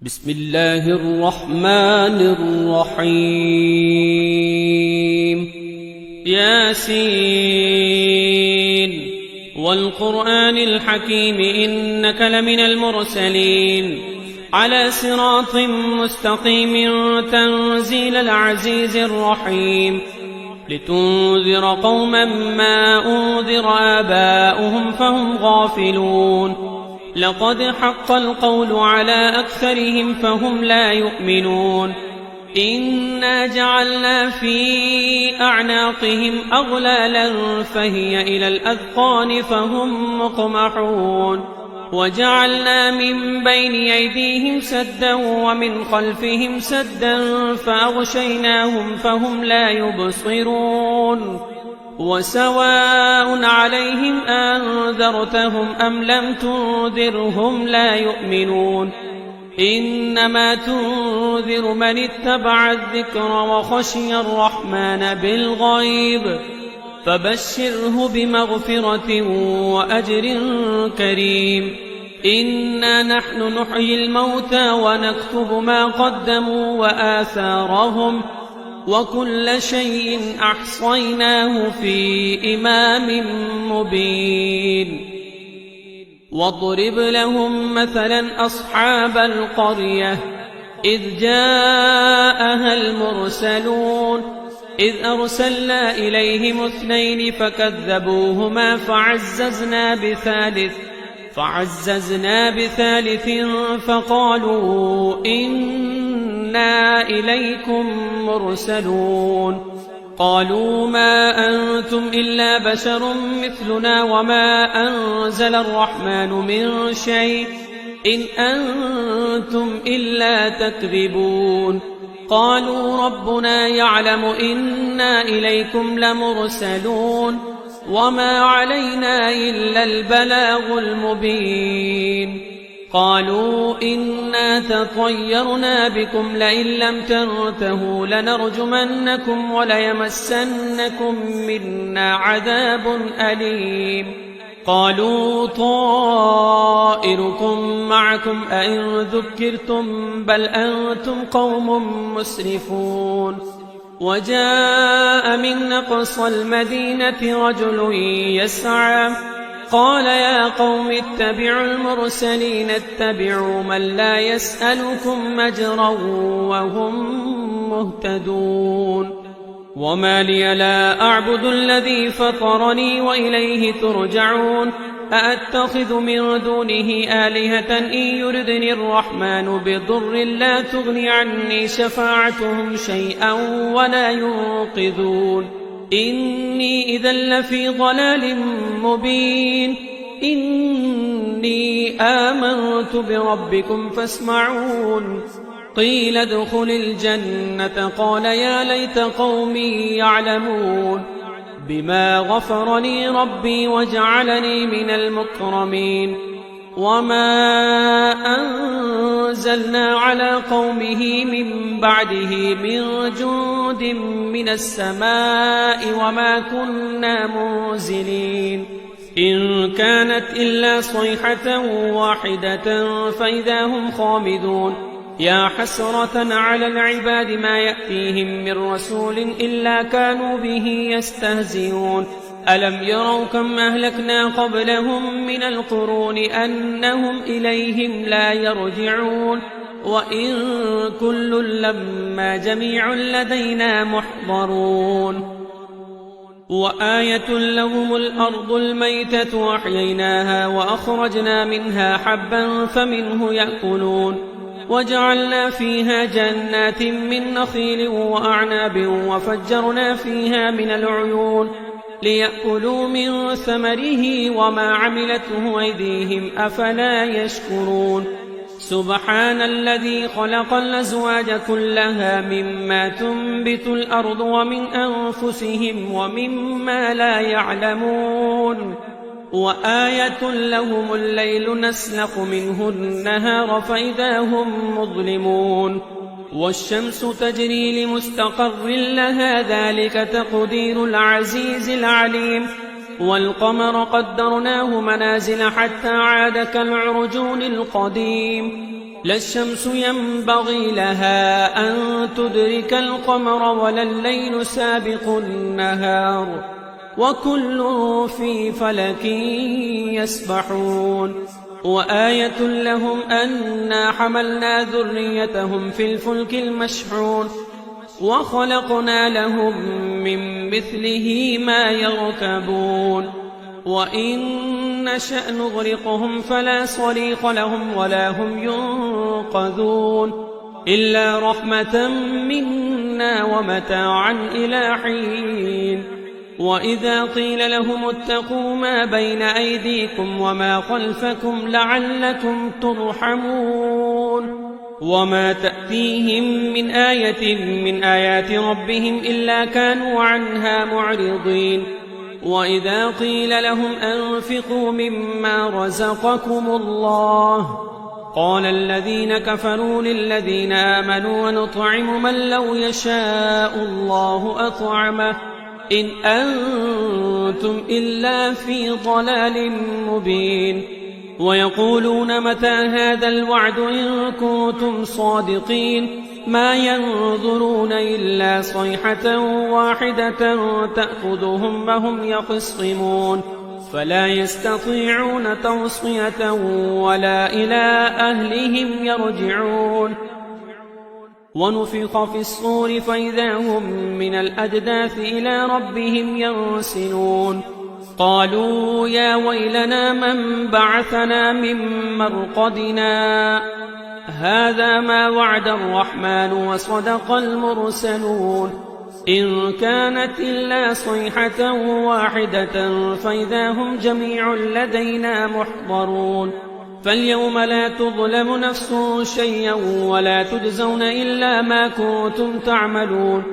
بسم الله الرحمن الرحيم ياسين والقرآن الحكيم إنك لمن المرسلين على صراط مستقيم تنزيل العزيز الرحيم لتنذر قوما ما أنذر آباؤهم فهم غافلون لقد حق القول على أكثرهم فهم لا يؤمنون إنا جعلنا في أعناقهم أغلالا فهي إلى الأذقان فهم مقمحون وجعلنا من بين أيديهم سدا ومن خلفهم سدا فأغشيناهم فهم لا يبصرون وسواء عليهم أنذرتهم أم لم تنذرهم لا يؤمنون إنما تنذر من اتبع الذكر وخشي الرحمن بالغيب فبشره بمغفرة وأجر كريم إنا نحن نحيي الموتى ونكتب ما قدموا وآثارهم وكل شيء أحصيناه في إمام مبين واضرب لهم مثلا أصحاب القرية إذ جاءها المرسلون إذ أرسلنا إليهم اثنين فكذبوهما فعززنا بثالث فقالوا إنا إليكم مرسلون قالوا ما أنتم إلا بشر مثلنا وما أنزل الرحمن من شيء إن أنتم إلا تكذبون قالوا ربنا يعلم إنا إليكم لمرسلون وما علينا إلا البلاغ المبين قالوا إنا تطيرنا بكم لئن لم تنتهوا لنرجمنكم وليمسنكم منا عذاب أليم قالوا طائركم معكم أئن ذكرتم بل أنتم قوم مسرفون وجاء من أقصى المدينة رجل يسعى قال يا قوم اتبعوا المرسلين اتبعوا من لا يسألكم مجرا وهم مهتدون وما لي لا أعبد الذي فطرني وإليه ترجعون أأتخذ من دونه آلهة إن يردني الرحمن بضر لا تغني عني شفاعتهم شيئا ولا ينقذون إني إذا لفي ضلال مبين إني آمنت بربكم فاسمعون قيل ادخل الجنة قال يا ليت قومي يعلمون بما غفرني ربي وجعلني من المكرمين وما أنزلنا على قومه من بعده من جند من السماء وما كنا منزلين إن كانت إلا صيحة واحدة فإذا هم خامدون يا حسرة على العباد ما يأتيهم من رسول إلا كانوا به يستهزئون ألم يروا كم أهلكنا قبلهم من القرون أنهم إليهم لا يرجعون وإن كل لما جميع لدينا محضرون وآية لهم الأرض الميتة وأحييناها وأخرجنا منها حبا فمنه يأكلون وجعلنا فيها جنات من نخيل وأعناب وفجرنا فيها من العيون ليأكلوا من ثمره وما عملته أيديهم أفلا يشكرون سبحان الذي خلق الأزواج كلها مما تنبت الأرض ومن أنفسهم ومما لا يعلمون وآية لهم الليل نسلخ منه النهار فإذا هم مظلمون والشمس تجري لمستقر لها ذلك تقدير العزيز العليم والقمر قدرناه منازل حتى عاد كالعرجون القديم لا الشمس ينبغي لها أن تدرك القمر ولا الليل سابق النهار وكل في فلك يسبحون وآية لهم أنا حملنا ذريتهم في الفلك المشحون وخلقنا لهم من مثله ما يركبون وإن نشأ نغرقهم فلا صريخ لهم ولا هم ينقذون إلا رحمة منا ومتاعا إلى حين وإذا قيل لهم اتقوا ما بين أيديكم وما خلفكم لعلكم ترحمون وما تأتيهم من آية من آيات ربهم إلا كانوا عنها معرضين وإذا قيل لهم أنفقوا مما رزقكم الله قال الذين كفروا للذين آمنوا ونطعم من لو يشاء الله أطعمه إن أنتم إلا في ضلال مبين ويقولون متى هذا الوعد إن كنتم صادقين ما ينظرون إلا صيحة واحدة تأخذهم وهم يخصمون فلا يستطيعون توصية ولا إلى أهلهم يرجعون ونفخ في الصور فإذا هم من الأجداث إلى ربهم ينسلون قالوا يا ويلنا من بعثنا من مرقدنا هذا ما وعد الرحمن وصدق المرسلون إن كانت إلا صيحة واحدة فإذا هم جميع لدينا محضرون فاليوم لا تظلم نفس شيئا ولا تجزون إلا ما كنتم تعملون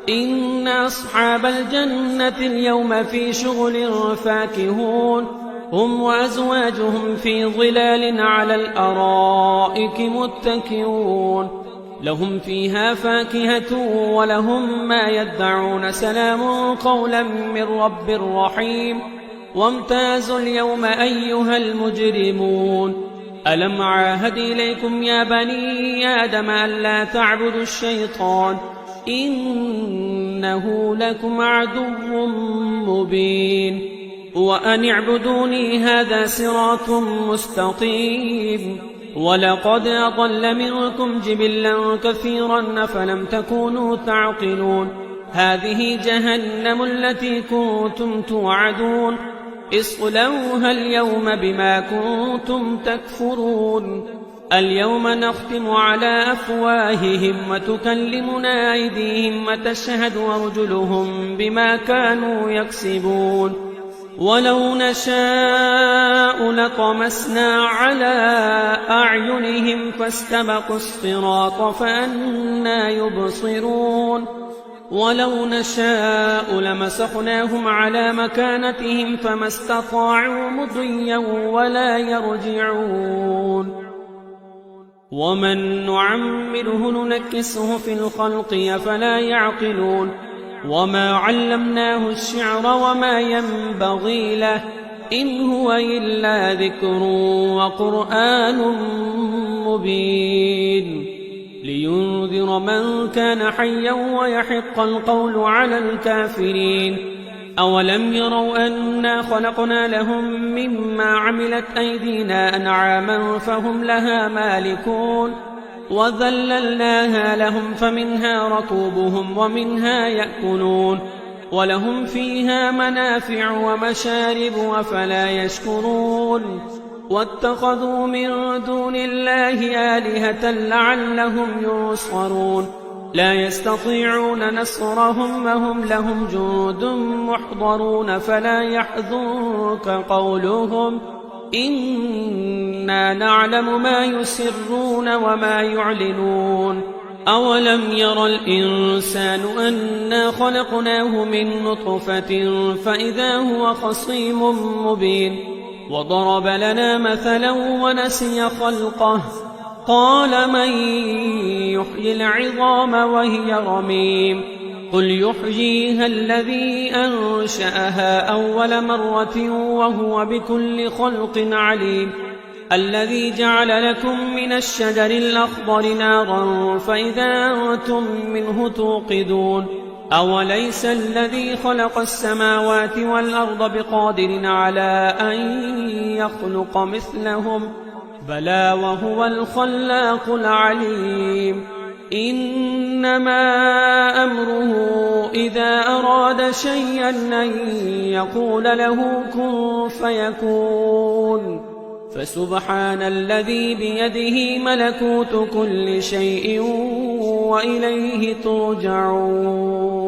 إن أصحاب الجنة اليوم في شغل فاكهون هم وأزواجهم في ظلال على الأرائك متكئون لهم فيها فاكهة ولهم ما يدعون سلام قولا من رب رحيم وامتازوا اليوم أيها المجرمون ألم عاهد إليكم يا بني آدم ألا تعبدوا الشيطان إنه لكم عدو مبين وأن اعبدوني هذا صراط مستقيم ولقد أضل منكم جبلا كثيرا فلم تكونوا تعقلون هذه جهنم التي كنتم توعدون اصلوها اليوم بما كنتم تكفرون اليوم نختم على أفواههم وتكلمنا أيديهم وتشهد أرجلهم بما كانوا يكسبون ولو نشاء لطمسنا على أعينهم فاستبقوا الصراط فأنى يبصرون ولو نشاء لمسخناهم على مكانتهم فما استطاعوا مضيا ولا يرجعون ومن نعمره ننكسه في الخلق أفلا يعقلون وما علمناه الشعر وما ينبغي له إن هو إلا ذكر وقرآن مبين لينذر من كان حيا ويحق القول على الكافرين أولم يروا أنا خلقنا لهم مما عملت أيدينا أنعاما فهم لها مالكون وذللناها لهم فمنها ركوبهم ومنها يأكلون ولهم فيها منافع ومشارب أفلا يشكرون واتخذوا من دون الله آلهة لعلهم ينصرون لا يستطيعون نصرهم وهم لهم جند محضرون فلا يحزنك قولهم إنا نعلم ما يسرون وما يعلنون أولم ير الإنسان أنا خلقناه من نطفة فإذا هو خصيم مبين وضرب لنا مثلا ونسي خلقه قال من يحيي العظام وهي رميم قل يحييها الذي أنشأها أول مرة وهو بكل خلق عليم الذي جعل لكم من الشجر الأخضر نارا فإذا أنتم منه توقدون أوليس الذي خلق السماوات والأرض بقادر على أن يخلق مثلهم بلى وهو الخلاق العليم إنما أمره إذا أراد شيئا أن يقول له كن فيكون فسبحان الذي بيده ملكوت كل شيء وإليه ترجعون